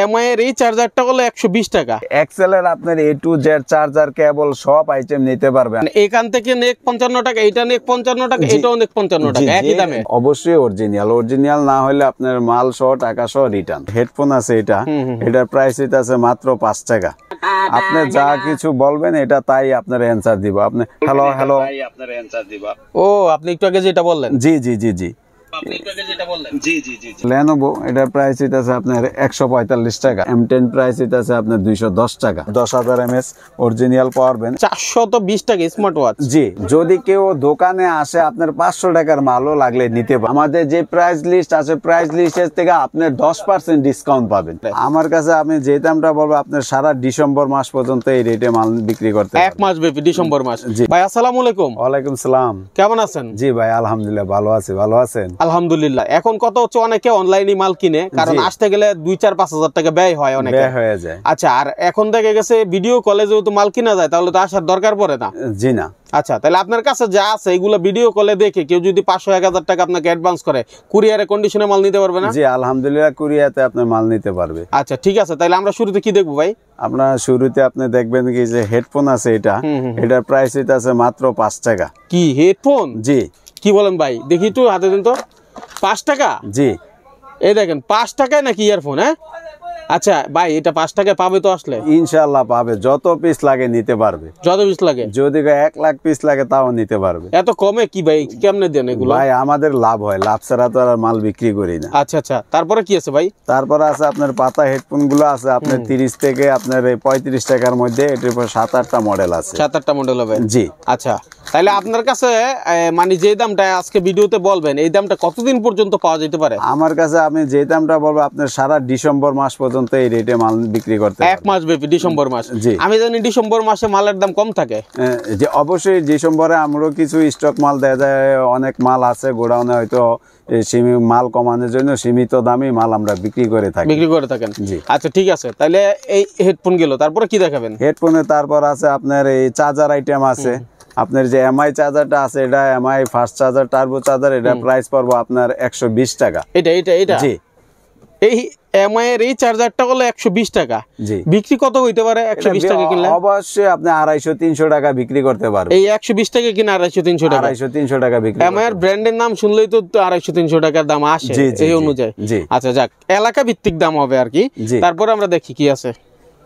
MI এর এই চার্জারটা হলো 120 টাকা। এক্সেলের আপনার A to Z charger cable সব আইটেম নিতে পারবেন। এখান থেকে নেক 55 টাকা, এটা নেক 55 টাকা, এটাও নেক 55 টাকা, একই দামে। অবশ্যই অরিজিনাল না হলে আপনার মাল সহ টাকা সহ রিটার্ন। হেডফোন আছে এটার প্রাইস আছে মাত্র 5 টাকা। আপনি যা কিছু বলবেন এটা তাই আপনার অ্যানসার দিব। আপনি হ্যালো তাই আপনার অ্যানসার দিব। ও আপনি একটু আগে যেটা বললেন, জি Lenovo এটার প্রাইস আছে আপনার 145 টাকা। M10 প্রাইস আছে আপনার 210 টাকা। 10,000 mAh অরিজিনাল পাওয়ার ব্যাংক 420 টাকা স্মার্ট ওয়াচ। জি, যদি কেউ দোকানে আসে আপনার 500 টাকার মালও লাগলে নিতে পারেন। আমাদের যে প্রাইস লিস্ট আছে প্রাইস লিস্টের থেকে আপনার 10% ডিসকাউন্ট পাবেন। আমার কাছে আমি যে দামটা বলবো আপনার সারা ডিসেম্বর মাস পর্যন্ত এই রেটে মাল বিক্রি করতে পারবেন। 1 মাস ব্যাপী ডিসেম্বর মাস। ভাই আসসালামু আলাইকুম। ওয়ালাইকুম সালাম। কেমন আছেন? জি ভাই আলহামদুলিল্লাহ ভালো আছি। ভালো আছেন? আলহামদুলিল্লাহ। এখন কত হচ্ছে অনেকে অনলাইনে মাল কিনে, কারণ আসতে গেলে 2-4-5 হাজার টাকা ব্যয় হয় অনেকে। ব্যয় হয়ে যায়। আচ্ছা, আর এখন দেখা গেছে ভিডিও কলে যেহেতু মাল কিনা যায় তাহলে তো আসার দরকার পড়ে না। জি না। আচ্ছা, তাহলে আপনার কাছে যা আছে এগুলো ভিডিও কলে দেখে কেউ যদি 500-1000 টাকা আপনাকে অ্যাডভান্স করে কুরিয়ারে কন্ডিশনে মাল নিতে পারবে না? জি আলহামদুলিল্লাহ কুরিয়াতে আপনি মাল নিতে পারবে। আচ্ছা ঠিক আছে, তাহলে আমরা শুরুতে কি দেখবো ভাই? আপনার শুরুতে আপনি দেখবেন কি যে হেডফোন আছে এটার প্রাইস আছে মাত্র 5 টাকা। কি হেডফোন? জি। কি বলেন ভাই, দেখি একটু হাতে দিন তো। 5 টাকা? জি। এই দেখেন 5 টাকায় নাকি ইয়ারফোন? হ্যাঁ আচ্ছা ভাই, এটা 5 টাকায় পাবে তো আসলে? ইনশাআল্লাহ পাবে, যত পিস লাগে নিতে পারবে। যত পিস লাগে? যদি 1 লাখ পিস লাগে তাও নিতে পারবে। এত কমে কি ভাই, কেমনে দেন এগুলো? ভাই আমাদের লাভ হয়, লাভ ছাড়া তো আর মাল বিক্রি করি না। আচ্ছা আচ্ছা, তারপরে কি আছে ভাই? তারপরে আছে আপনার পাতা হেডফোন গুলো আছে আপনার 30 থেকে আপনার 35 টাকার মধ্যে। এটার উপর 7-8টা মডেল আছে। 7-8টা মডেল হবে? জি। আচ্ছা, তাহলে আপনার কাছে মানে যে দামটা আজকে ভিডিওতে বলবেন এই দামটা কতদিন পর্যন্ত পাওয়া যেতে পারে? আমার কাছে আমি যে দামটা বলবো আপনার সারা ডিসেম্বর মাস পর্যন্ত এই রেটে মাল বিক্রি করতে পারবেন। 1 মাস ব্যাপী ডিসেম্বর মাস? জি। আমি জানি ডিসেম্বর মাসে মালের দাম কম থাকে। যে অবশ্যই ডিসেম্বরে আমরাও কিছু স্টক মাল দেয়া যায়, অনেক মাল আছে গোডাউনে, হয়তো মাল কমানোর জন্য সীমিত দামে মাল আমরা বিক্রি করে থাকেন। জি। আচ্ছা ঠিক আছে, তাহলে এই হেডফোন গেল, তারপরে কি দেখাবেন? হেডফোনে তারপর আছে আপনার এই চার্জার আইটেম আছে। আপনার যে এমআই চার্জারটা আছে এটা MI fast charger turbo charger, এটা প্রাইস পড়বো আপনার 120 টাকা। এটা জি। এই এমআই এর এই চার্জারটা হলো 120 টাকা। জি। বিক্রি কত হইতে পারে 120 টাকা কিনলে? অবশ্যই আপনি 250-300 টাকা বিক্রি করতে পারবেন। এই 120 টাকা কিনা 250-300 টাকা? 250-300 টাকা বিক্রি। এমআই এর ব্র্যান্ডের নাম শুনলেই তো 250-300 টাকার দাম আসে এই অনুযায়ী। আচ্ছা যাক, এলাকা ভিত্তিক দাম হবে আর কি। তারপরে আমরা দেখি কি আছে।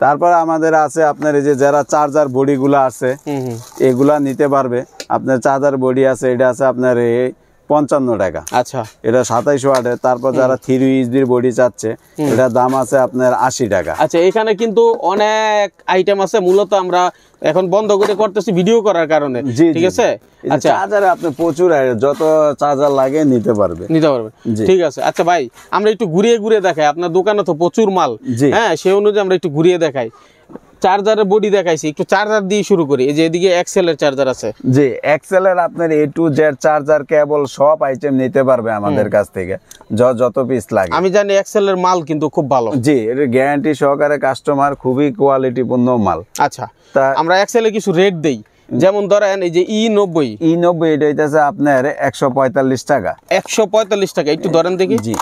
তারপর আমাদের আছে আপনার এই যে যারা চার্জার বডি গুলা আছে এগুলা নিতে পারবে। আপনার চার্জার বডি আছে, এটা আছে আপনার 55 টাকা। আচ্ছা, এটা 27 ওয়াটের। তারপর যারা 3 ইউএসবি বডি চাচ্ছে এটার দাম আছে আপনার 80 টাকা। আচ্ছা, এখানে কিন্তু অনেক আইটেম আছে, মূলত আমরা এখন বন্ধ করে করতেছি ভিডিও করার কারণে। ঠিক আছে। আচ্ছা, চার্জারে আপনি প্রচুর যত চার্জার লাগে নিতে পারবেন। ঠিক আছে। আচ্ছা ভাই, আমরা একটু ঘুরিয়ে দেখাই, আপনার দোকানে তো প্রচুর মাল। হ্যাঁ, সেই অনুযায়ী আমরা একটু ঘুরিয়ে দেখাই। চার্জারের বডি দেখাইছি, একটু চার্জার দিয়ে শুরু করি। এই যে এদিকে এক্সেল এর চার্জার আছে। জি, এক্সেল এর আপনার A to Z charger cable সব আইটেম নিতে পারবে আমাদের কাছ থেকে, যত পিস লাগে। আমি জানি এক্সেল এর মাল কিন্তু খুব ভালো। জি, এটা গ্যারান্টি সহকারে কাস্টমার, খুবই কোয়ালিটিপূর্ণ মাল। আচ্ছা, আমরা এক্সেল এ কিছু রেট দেই। যেমন ধরেন এই যে E90 এটা হইতেছে আপনার 145 টাকা। 145 টাকা, একটু ধরেন দেখি। জি।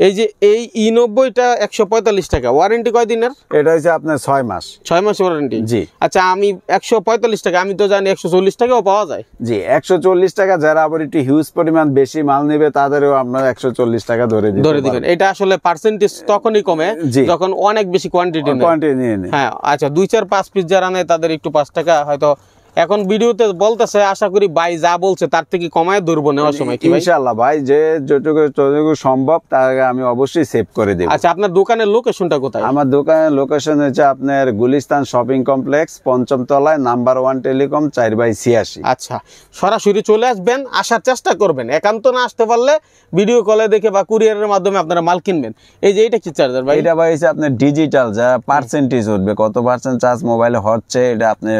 এই যে এই E90টা 145 টাকা। ওয়ারেন্টি কয় দিনের? এটা হচ্ছে আপনার 6 মাস। 6 মাস ওয়ারেন্টি? জি। আচ্ছা, আমি 145 টাকা, আমি তো জানি 140 টাকাও পাওয়া যায়। জি, 140 টাকা। যারা আবার একটু হিউজ পরিমাণ বেশি মাল নেবে তাদেরও আপনার 140 টাকা ধরে দিবেন। এটা আসলে পার্সেন্টেজ তখনই কমে যখন অনেক বেশি কোয়ান্টিটি নিয়ে। হ্যাঁ আচ্ছা, 2-4-5 পিস যারা নেয় তাদের একটু 5 টাকা হয়তো এখন ভিডিওতে বলতেছে। আশা করি ভাই যা বলছে তার থেকে কমায় ধরবো নেওয়ার সময়। কি ইনশাআল্লাহ ভাই, যে যতটুকু সম্ভব তার আমি অবশ্যই সেভ করে দেব। আচ্ছা, আপনার দোকানের লোকেশনটা কোথায়? আমার দোকানের লোকেশন হচ্ছে আপনার গুলিস্তান শপিং কমপ্লেক্স, 5ম তলায়, নাম্বার 1 টেলিকম, 4/86। আচ্ছা, সরাসরি চলে আসবেন, আসার চেষ্টা করবেন। একান্ত না আসতে পারলে ভিডিও কলে দেখে বা কুরিয়ারের মাধ্যমে আপনারা মাল কিনবেন। এই যে এটা কি চার্জার ভাই? এটা ভাই হচ্ছে আপনার ডিজিটাল, যা পার্সেন্টেজ উঠবে, কত পার্সেন্ট চার্জ মোবাইলে হচ্ছে এটা আপনি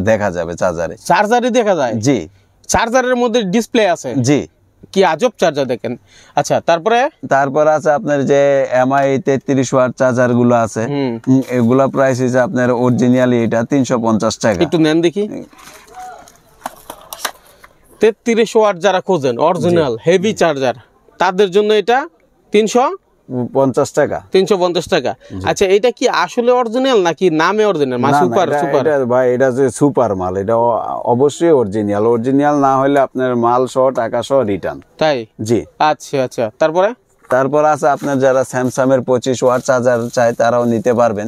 দেখা যাবে চার্জারে দেখা যায়। জি, চার্জারের মধ্যে ডিসপ্লে আছে। জি, কি আজব চার্জার দেখেন। আচ্ছা, তারপর আছে আপনার যে এমআই 33 ওয়াট চার্জার গুলো আছে, এগুলা প্রাইস হচ্ছে আপনার অরিজিনালি এটা 350 টাকা। একটু নেন দেখি। 33 ওয়াট যারা খোঁজেন অরিজিনাল হেভি চার্জার, তাদের জন্য এটা 350 টাকা। 350 টাকা। আচ্ছা, এটা কি আসলে অরিজিনাল নাকি নামে অরিজিনাল? না, না, সুপার সুপার ভাই এটা যে সুপার মাল, এটা অবশ্যই অরিজিনাল। অরিজিনাল না হলে আপনার মাল সহ টাকা সহ রিটার্ন। তাই? জি। আচ্ছা আচ্ছা, তারপরে তারপর আছে আপনার যারা স্যামসাং এর 25 ওয়াট চার্জার চায় তারাও নিতে পারবেন।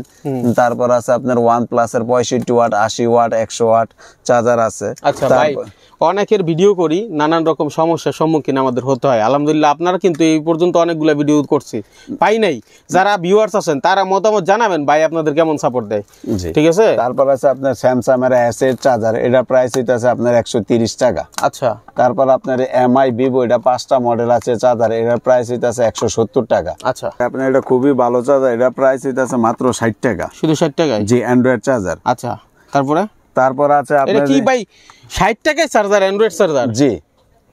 তারপর আছে আপনার OnePlus এর 65 ওয়াট, 80 ওয়াট, 100 ওয়াট চার্জার আছে। আচ্ছা ভাই, অনেকের ভিডিও করি, নানান রকম সমস্যার সম্মুখীন আমাদের হতে হয়। আলহামদুলিল্লাহ আপনারা কিন্তু এই পর্যন্ত অনেকগুলো ভিডিও করছি, পাই নাই। যারা ভিউয়ার্স আছেন তারা মতামত জানাবেন ভাই আপনাদের কেমন সাপোর্ট দেয়। ঠিক আছে। তারপর আছে আপনার স্যামসাং এর S8 চার্জার, এটা প্রাইস হইতাছে আপনার 130 টাকা। আচ্ছা। তারপর আপনার MI Vivo, এটা 5টা মডেল আছে চার্জার, এটার প্রাইস হইতাছে 170 টাকা। আচ্ছা। আপনার এটা খুবই ভালো চার্জার, এটা প্রাইস হইতাছে মাত্র 60 টাকা। শুধু 60 টাকায়? জি, অ্যান্ড্রয়েড চার্জার। আচ্ছা, তারপরে? তারপর আছে এটা আপনার কি ভাই 60 টাকায় চার্জার, অ্যান্ড্রয়েড চার্জার? জি।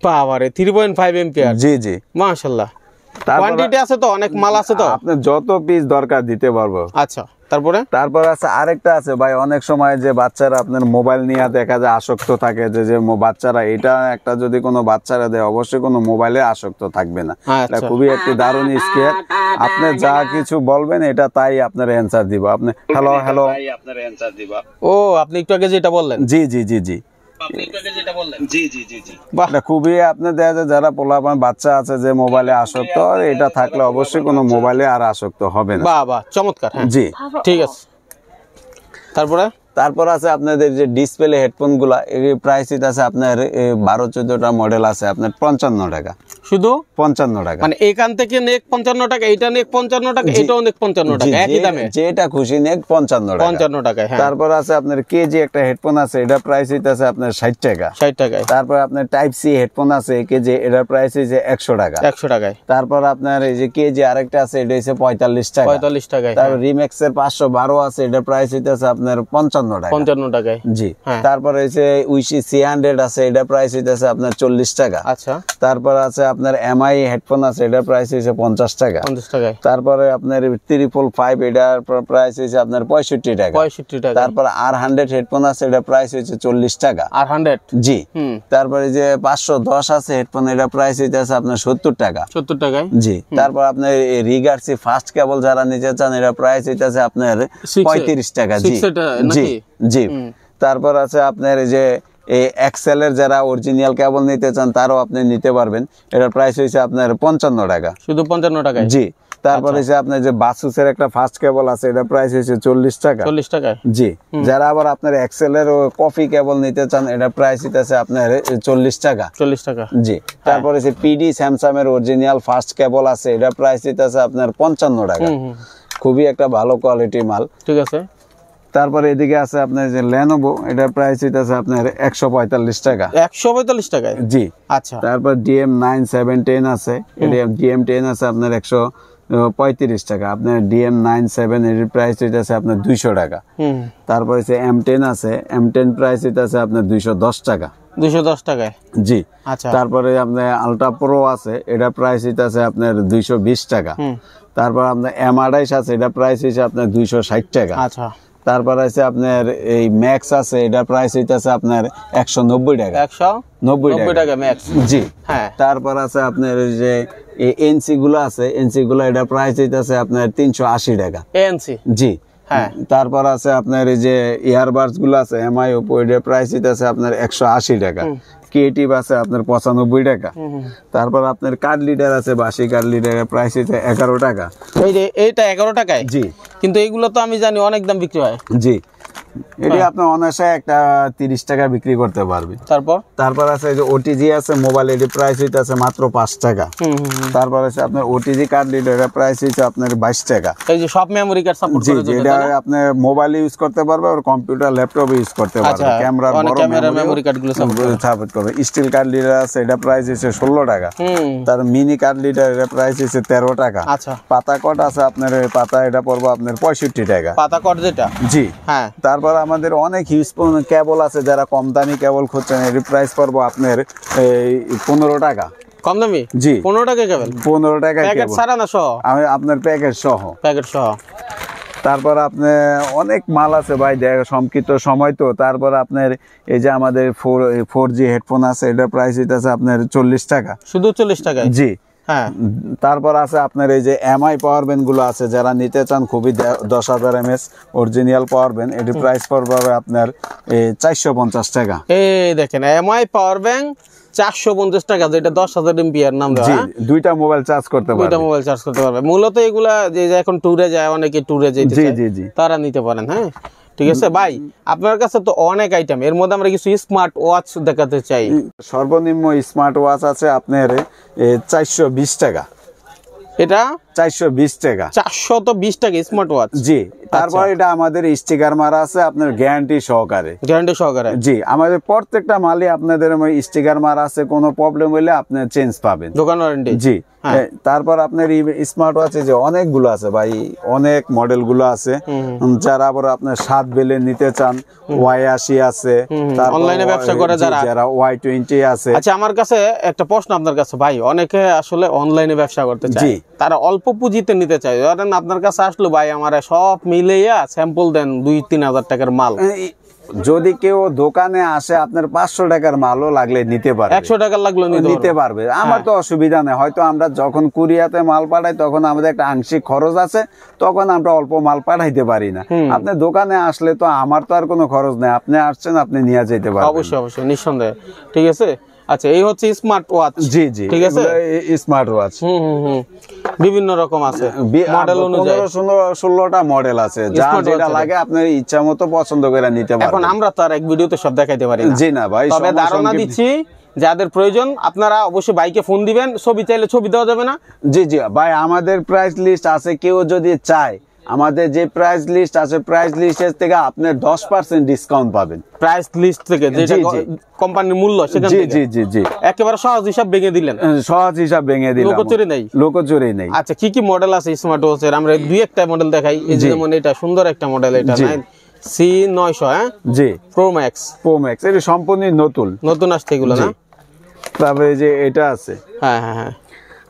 বাবারে, 3.5 এম্পিয়ার। জি জি, মাশাআল্লাহ। কোয়ান্টিটি আছে তো, অনেক মাল আছে তো? আপনি যত পিস দরকার দিতে পারবো। আচ্ছা, তারপরে? তারপর আছে আরেকটা আছে ভাই, অনেক সময় যে বাচ্চারা আপনার মোবাইল নিয়ে দেখা যায় আসক্ত থাকে, যে বাচ্চারা, এটা একটা যদি কোনো বাচ্চারা দেয় অবশ্যই কোনো মোবাইলে আসক্ত থাকবে না। এটা খুবই একটি দারুণ স্কেল। আপনি যা কিছু বলবেন এটা তাই আপনার অ্যানসার দিব। আপনি হ্যালো হ্যালো আপনার অ্যানসার দিব। ও, আপনি একটু আগে যেটা বললেন। জি জি জি জি, খুবই আপনার দেখা যায় যারা পোলাপান বাচ্চা আছে যে মোবাইলে আসক্ত, এটা থাকলে অবশ্যই কোনো মোবাইলে আর আসক্ত হবে না। বাহ বাহ, চমৎকার। জি, ঠিক আছে। তারপর আছে আপনাদের যে ডিসপ্লে হেডফোন গুলা, এর প্রাইস আছে আপনার 12-14টা মডেল আছে আপনার 55 টাকা। শুধু 55 টাকা, মানে এখান থেকে নেক 55 টাকা, এটা নেক 55 টাকা, এটাও নেক 55 টাকা, একই দামে, যেটা খুশি নেক 55 টাকা। 55 টাকা। হ্যাঁ। তারপর আছে আপনার কেজি একটা হেডফোন আছে, এটা প্রাইস আছে আপনার 60 টাকা। 60 টাকায়। তারপর আপনার টাইপ সি হেডফোন আছে কেজি, এটা প্রাইস হচ্ছে 100 টাকা। 100 টাকায়। তারপর আপনার এই যে কেজি আরেকটা আছে, এটা হচ্ছে 45 টাকা। 45 টাকায়। তারপর রিম্যাক্স এর 512 আছে, এটা প্রাইস হইতাছে আপনার 55 টাকা। 55 টাকায়। জি। তারপর হচ্ছে উইশি 300 আছে, এটা প্রাইস হইতাছে আপনার 40 টাকা। আচ্ছা। তারপর আছে আপনার MI হেডফোন আছে, এটা প্রাইস হইছে 50 টাকা। 50 টাকায়। তারপরে আপনার 355, এটার প্রাইস হইছে আপনার 65 টাকা। 65 টাকা। তারপর R100 হেডফোন আছে, এটা প্রাইস হইছে 40 টাকা। R100? জি। তারপরে যে 510 আছে হেডফোন, এটা প্রাইস হইতাছে আপনার 70 টাকা। 70 টাকায়। জি। তারপর আপনার রিগার্সি ফাস্ট কেবল যারা নিতে চান, এটা প্রাইস হইতাছে আপনার 35 টাকা। জি জি জি। তারপর আছে আপনার এই যে এক্সেল এর যারা অরিজিনাল কেবল নিতে চান তারাও আপনি নিতে পারবেন, এটার প্রাইস হইছে আপনার 55 টাকা। শুধু 55 টাকায়? জি। তারপর হচ্ছে আপনার যে বাসুসের একটা ফাস্ট কেবল আছে, এটা প্রাইস হচ্ছে 40 টাকা। 40 টাকায়? জি। যারা আবার আপনার এক্সেল এর কফি কেবল নিতে চান, এটা প্রাইস হইতাছে আপনার 40 টাকা। 40 টাকা। জি। তারপর হচ্ছে পিডি স্যামসাং এর অরিজিনাল ফাস্ট কেবল আছে, এটা প্রাইস হইতাছে আপনার 55 টাকা। খুবই একটা ভালো কোয়ালিটির মাল। ঠিক আছে। তারপরে এদিকে আছে আপনার যে লেনোভো, এটার প্রাইস হইতাছে আপনার 145 টাকা। 145 টাকায়? জি। আচ্ছা। তারপর DM9-7-10 আছে, DM10 আছে আপনার 135 টাকা। আপনার DM9-7 এর প্রাইস হইতাছে আপনার 200 টাকা। তারপর হচ্ছে M10 আছে, M10 প্রাইস হইতাছে আপনার 210 টাকা। 210 টাকায়? জি। আচ্ছা। তারপরে আপনার আলট্রা প্রো আছে, এটা প্রাইস হইতাছে আপনার 220 টাকা। তারপর আপনার M28 আছে, এটা প্রাইস হইছে আপনার 260 টাকা। আচ্ছা। তারপর আছে আপনার এই ম্যাক্স আছে, এটা প্রাইস হইতাছে আপনার 190 টাকা। 190 টাকা ম্যাক্স। জি। হ্যাঁ। তারপর আছে আপনার এই যে এনসি গুলো আছে, এনসি গুলো এটা প্রাইস হইতাছে আপনার 380 টাকা। এনসি? জি। হ্যাঁ। তারপর আছে আপনার এই যে ইয়ারবাডস গুলো আছে এমআই ওপো, এটার প্রাইস হইতাছে আপনার 180 টাকা। ক্রিয়েটিভ আছে আপনার 95 টাকা। তারপর আপনার কার্ড লিডার আছে, বাসি কার্ড লিডারের প্রাইস হচ্ছে 11 টাকা। এইটা 11 টাকায়? জি। কিন্তু এইগুলো তো আমি জানি অনেক দাম বিক্রি হয়। জি। এটি আপনি অনায়াসে একটা 30 টাকা বিক্রি করতে পারবেন। তারপর আছে যে ওটিজি আছে মোবাইল, এর প্রাইস হইতাছে মাত্র 5 টাকা। তারপর আছে আপনার ওটিজি কার্ড লিডারের প্রাইস হইছে আপনার 22 টাকা। এই যে সব মেমরি কার্ড সাপোর্ট করে, জি, এটা আপনি মোবাইল ইউজ করতে পারবে আর কম্পিউটার ল্যাপটপ ইউজ করতে পারবে। ক্যামেরা বড় মেমরি কার্ড গুলো সাপোর্ট করবে। স্টিল কার্ড লিডার আছে, এটা প্রাইস হইছে 16 টাকা। তার মিনি কার্ড লিডার এর প্রাইস হইছে 13 টাকা। আচ্ছা। পাতা কট আছে আপনার, পাতা এটা পড়বে আপনার 65 টাকা। পাতা কট যেটা? জি। হ্যাঁ। তারপর আমাদের অনেক হিউজ কেবল আছে, যারা কম দামি কেবল খুঁজছেন, এর প্রাইস পড়বো আপনার 15 টাকা। কম দামি? জি। 15 টাকা কেবল? 15 টাকা প্যাকেট ছাড়া না সহ? আমি আপনার প্যাকেট সহ। প্যাকেট সহ। তারপর আপনার অনেক মাল আছে ভাই, সংক্ষিপ্ত সময় তো। তারপর আপনার এই যে আমাদের 4G হেডফোন আছে, এটা প্রাইস হইতাছে আপনার 40 টাকা। শুধু 40 টাকা? জি। হ্যাঁ, তারপর আছে আপনার এই যে এমআই পাওয়ার ব্যাংক গুলো আছে, যারা নিতে চান খুবই 10,000 mAh অরিজিনাল পাওয়ার ব্যাংক, এটির প্রাইস পড়বে আপনার 450 টাকা। এই দেখেন এমআই পাওয়ার ব্যাংক 450 টাকা, যেটা 10,000 এমপিআর নাম দেওয়া। দুইটা মোবাইল চার্জ করতে পারবে, দুইটা মোবাইল চার্জ করতে পারবে। মূলত এগুলা যে এখন ট্যুরে যায়, অনেকে ট্যুরে যেতে চায়, তারা নিতে পারেন। হ্যাঁ, ঠিক আছে ভাই, আপনার কাছে তো অনেক আইটেম, এর মধ্যে আমরা কিছু স্মার্ট ওয়াচ দেখাতে চাই। সর্বনিম্ন স্মার্ট ওয়াচ আছে আপনার 420 টাকা। এটা 420 টাকা, 420 টাকা স্মার্ট ওয়াচ। জি, তারপর এটা আমাদের স্টিকার মারা আছে আপনার গ্যারান্টি সহকারে। গ্যারান্টি সহকারে, জি, আমাদের প্রত্যেকটা মালই আপনাদের স্টিকার মারা আছে, কোনো প্রবলেম হলে আপনি চেঞ্জ পাবেন, দোকান ওয়ারেন্টি। জি, তারপর আপনার স্মার্ট ওয়াচে যে অনেকগুলো আছে ভাই, অনেক মডেল গুলো আছে। যারা আবার আপনার 7 বেলের নিতে চান, Y80 আছে, অনলাইনে ব্যবসা করে যারা Y20 আছে। আচ্ছা, আমার কাছে একটা প্রশ্ন আপনার কাছে ভাই, অনেকে আসলে অনলাইনে ব্যবসা করতে চায়, তারা অল্প পুঁজিতে নিতে চায়। ধরেন আপনার কাছে আসলো ভাই, আমার সব মিলাইয়া স্যাম্পল দেন 2-3 হাজার টাকার মাল। যদি কেউ দোকানে আসে, আপনার 500 টাকার মালও লাগলে নিতে পারবে, 100 টাকার লাগলো নিতে পারবে। আমার তো অসুবিধা নেই, হয়তো আমরা যখন কুরিয়াতে মাল পাঠাই তখন আমাদের একটা আংশিক খরচ আছে, তখন আমরা অল্প মাল পাঠাইতে পারি না। আপনি দোকানে আসলে তো আমার তো আর কোনো খরচ নেই, আপনি আসছেন, আপনি নিয়ে যেতে পারবেন। অবশ্যই অবশ্যই, নিঃসন্দেহে। ঠিক আছে, আচ্ছা, এই হচ্ছে স্মার্ট ওয়াচ। জি জি, ঠিক আছে, স্মার্ট ওয়াচ বিভিন্ন রকম আছে, মডেল অনুযায়ী 16টা মডেল আছে, যার যেটা লাগে আপনার ইচ্ছা মতো পছন্দ করে নিতে পারবেন। এখন আমরা তো আর এক ভিডিওতে সব দেখাইতে পারি না। জি না ভাই, তবে ধারণা দিচ্ছি, যাদের প্রয়োজন আপনারা অবশ্যই বাইকে ফোন দিবেন, ছবি চাইলে ছবি দেওয়া যাবে না? জি জি ভাই, আমাদের প্রাইস লিস্ট আছে, কেউ যদি চায় আমাদের যে প্রাইস লিস্ট আছে, প্রাইস লিস্টের থেকে আপনি 10% ডিসকাউন্ট পাবেন। প্রাইস লিস্ট থেকে, যেটা কোম্পানির মূল্য, সেখান থেকে। জি জি জি, একেবারে সহজ হিসাব ভেঙে দিলেন। সহজ হিসাব ভেঙে দিলাম, লোকচুরি নেই, লোকচুরি নেই। আচ্ছা, কি কি মডেল আছে স্মার্ট ওয়াচের? আমরা দুই একটা মডেল দেখাই। এই যেমন এটা সুন্দর একটা মডেল, এটা C900। হ্যাঁ জি, প্রো ম্যাক্স। এটা সম্পূর্ণ নতুন আসছে এগুলো না? তারপরে যে এটা আছে, হ্যাঁ হ্যাঁ হ্যাঁ।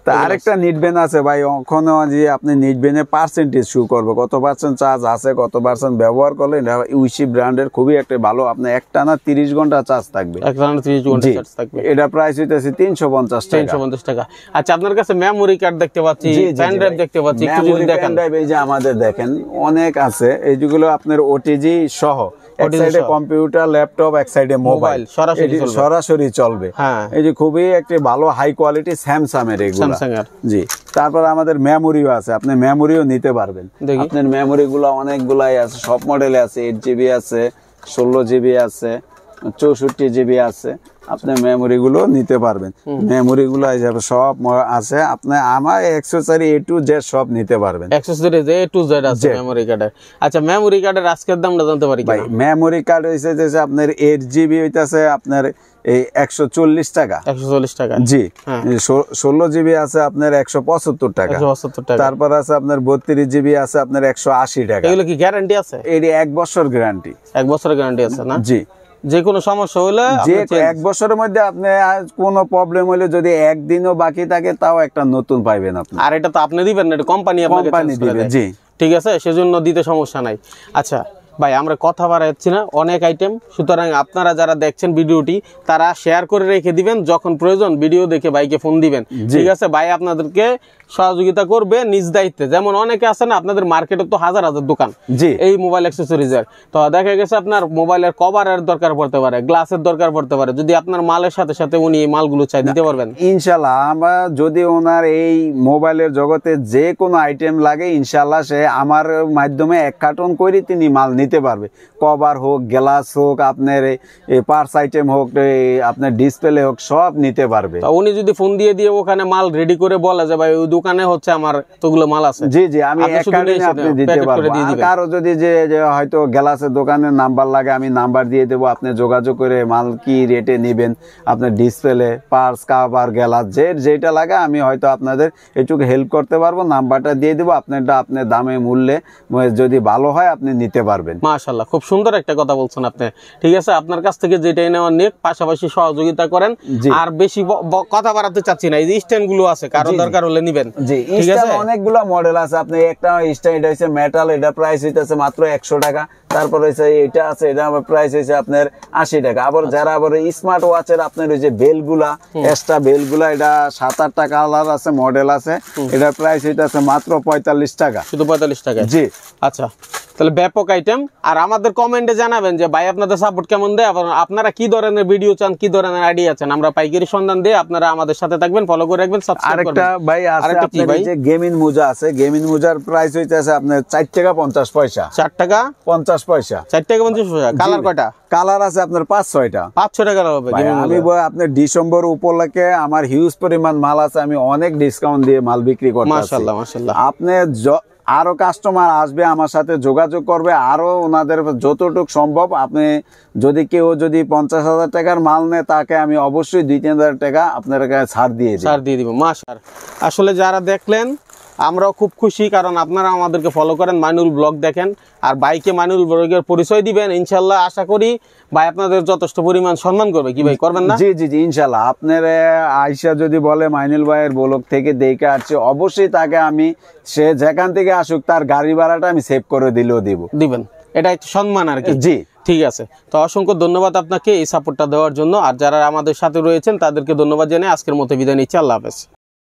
তা আরেকটা নিটবেন আছে ভাই, ওখানে যে আপনি নিটবেনে পার্সেন্টেজ শো করবে, কত পার্সেন্ট চার্জ আছে, কত পার্সেন্ট ব্যবহার করলে। উইশি ব্র্যান্ডের খুবই একটা ভালো, আপনার একটানা 30 ঘন্টা চার্জ থাকবে, একটানা 30 ঘন্টা চার্জ থাকবে। এটা প্রাইস হইতেছে 350 টাকা। 350 টাকা। আচ্ছা, আপনার কাছে মেমোরি কার্ড দেখতে পাচ্ছি, পেন ড্রাইভ দেখতে পাচ্ছি, একটু যদি দেখেন। এই যে আমাদের দেখেন অনেক আছে, এইগুলো আপনার ওটিজি সহ, এক সাইডে কম্পিউটার, ল্যাপটপ, এক সাইডে মোবাইল, সরাসরি চলবে। এই যে খুবই একটা ভালো হাই কোয়ালিটি স্যামসাং এর এগুলো। জি, তারপর আমাদের মেমোরিও আছে, আপনি মেমোরিও নিতে পারবেন। আপনার মেমোরি গুলো অনেকগুলাই আছে, সব মডেলে আছে, 8GB আছে, 16GB আছে, 64GB আছে। আপনি মেমোরি গুলো নিতে পারবেন, মেমোরি গুলো সব আছে। আপনি আমার অ্যাক্সেসরি A to Z সব নিতে পারবেন, অ্যাক্সেসরি A to Z আছে মেমোরি কার্ডের। আচ্ছা, মেমোরি কার্ডের আজকের দামটা জানতে পারি ভাই? মেমোরি কার্ড হইছে যে আপনার 8GB হইতাছে আপনার এই 140 টাকা। 140 টাকা, জি। 16GB আছে আপনার 175 টাকা। 175 টাকা। তারপর আছে আপনার 32GB আছে আপনার 180 টাকা। এগুলো কি গ্যারান্টি আছে? এর 1 বছর গ্যারান্টি। 1 বছরের গ্যারান্টি আছে না? জি। যে কোনো সমস্যা হলে, যে 1 বছরের মধ্যে আপনি কোনো প্রবলেম হলে যদি একদিনও বাকি থাকে, তাও একটা নতুন পাইবেন আপনি। আর এটা তো আপনি দিবেন না, এটা কোম্পানি আপনাকে দিবে। জি, ঠিক আছে, সেজন্য দিতে সমস্যা নাই। আচ্ছা ভাই, আমরা কথা বাড়াচ্ছি না, অনেক আইটেম। সুতরাং আপনারা যারা দেখছেন ভিডিওটি, তারা শেয়ার করে রেখে দিবেন, যখন প্রয়োজন ভিডিও দেখে ভাইকে ফোন দিবেন। ঠিক আছে, ভাই আপনাদেরকে সহযোগিতা করবে নিজ দায়িত্বে। যেমন অনেকে আছে না, আপনাদের মার্কেটে তো হাজার হাজার দোকান এই মোবাইল অ্যাক্সেসরিজের, তো দেখা গেছে আপনার মোবাইলের কভারের দরকার পড়তে পারে, গ্লাসের দরকার পড়তে পারে। যদি আপনার মালের সাথে সাথে উনি এই মালগুলো চাই, দিতে পারবেন ইনশাল্লাহ। আমরা যদি ওনার এই মোবাইলের জগতে যে কোনো আইটেম লাগে, ইনশাল্লাহ সে আমার মাধ্যমে 1 কার্টন করে তিনি মাল নিতে পারবে। কভার হোক, গ্লাস হোক, আপনার পার্স আইটেম হোক, আপনার ডিসপ্লে হোক, সব নিতে পারবে। উনি যদি ফোন দিয়ে ওখানে মাল রেডি করে বলে যে ভাই ওই দোকানে হচ্ছে আমার তোগুলো মাল আছে, জি জি, আমি এক কার্টনে আপনি দিতে পারবো। কারো যদি যে হয়তো গ্লাসের দোকানের নাম্বার লাগে, আমি নাম্বার দিয়ে দেবো, আপনি যোগাযোগ করে মাল কি রেটে নেবেন, আপনার ডিসপ্লে, পার্স, কভার, গ্লাস, যেটা লাগে আমি হয়তো আপনাদের একটু হেল্প করতে পারবো। নাম্বারটা দিয়ে দেবো, আপনারটা আপনার দামে মূল্যে যদি ভালো হয় আপনি নিতে পারবেন। পারবেন। মাশাআল্লাহ, খুব সুন্দর একটা কথা বলছেন আপনি। ঠিক আছে, আপনার কাছ থেকে যেটাই নেওয়ার নিক, পাশাপাশি সহযোগিতা করেন। আর বেশি কথা বাড়াতে চাচ্ছি না, এই যে স্ট্যান্ড গুলো আছে, কারো দরকার হলে নিবেন। জি, ঠিক আছে, অনেকগুলো মডেল আছে। আপনি একটা স্ট্যান্ড এটা হচ্ছে মেটাল, এটা প্রাইস হইতাছে মাত্র 100 টাকা। তারপর হচ্ছে এটা আছে, এটা প্রাইস হচ্ছে আপনার 80 টাকা। আবার যারা আবার স্মার্ট ওয়াচের আপনার ওই যে বেলগুলা, এক্সট্রা বেলগুলা, এটা 7-8টা কালার আছে, মডেল আছে, এটার প্রাইস হইতাছে মাত্র 45 টাকা। শুধু 45 টাকা? জি। আচ্ছা, তাহলে ব্যাপক আইটেম। আর আমাদের কমেন্টে জানাবেন যে ভাই আপনাদের সাপোর্ট কেমন দেয়, আপনারা কি ধরনের ভিডিও চান, কি ধরনের আইডিয়া চান। আমরা পাইকারি সন্ধান দিয়ে আপনারা আমাদের সাথে থাকবেন, ফলো করে রাখবেন, সাবস্ক্রাইব করবেন। আরেকটা ভাই আছে আপনার যে গেমিং মোজা আছে, গেমিং মোজার প্রাইস হইতাছে আপনার 4 টাকা 50 পয়সা। 4 টাকা 50 পয়সা। 4 টাকা 50 পয়সা। কালার কয়টা? কালার আছে আপনার 5-6টা। 500 টাকা হবে। আমি আপনার ডিসেম্বর উপলক্ষে আমার হিউজ পরিমাণ মাল আছে, আমি অনেক ডিসকাউন্ট দিয়ে মাল বিক্রি করতেছি। মাশাআল্লাহ মাশাআল্লাহ। আপনি আরো কাস্টমার আসবে, আমার সাথে যোগাযোগ করবে, আরো ওনাদের যতটুকু সম্ভব। আপনি যদি কেউ 50,000 টাকার মাল নেয়, তাকে আমি অবশ্যই 2-3,000 টাকা আপনার কাছে ছাড় দিয়ে দিব। মাশাআল্লাহ, আসলে যারা দেখলেন আমরাও খুব খুশি, কারণ আপনারা আমাদেরকে ফলো করেন, মাইনুল ব্লগ দেখেন, আর ভাইকে মাইনুল ব্লগের পরিচয় দিবেন। ইনশাল্লাহ আশা করি ভাই আপনাদের যথেষ্ট পরিমাণ সম্মান করবে। কি ভাই, করবেন না? জি জি জি, ইনশাল্লাহ। আপনার আয়শা যদি বলে মাইনুল ভাইয়ের ব্লগ থেকে দেখে আসছে, অবশ্যই তাকে আমি, সে যেখান থেকে আসুক, তার গাড়ি ভাড়াটা আমি সেভ করে দিবেন। এটা একটা সম্মান আর কি। জি, ঠিক আছে। তো অসংখ্য ধন্যবাদ আপনাকে এই সাপোর্টটা দেওয়ার জন্য। আর যারা আমাদের সাথে রয়েছেন তাদেরকে ধন্যবাদ জানাই আজকের মতো বিদায় নিচ্ছি। আল্লাহ হাফেজ।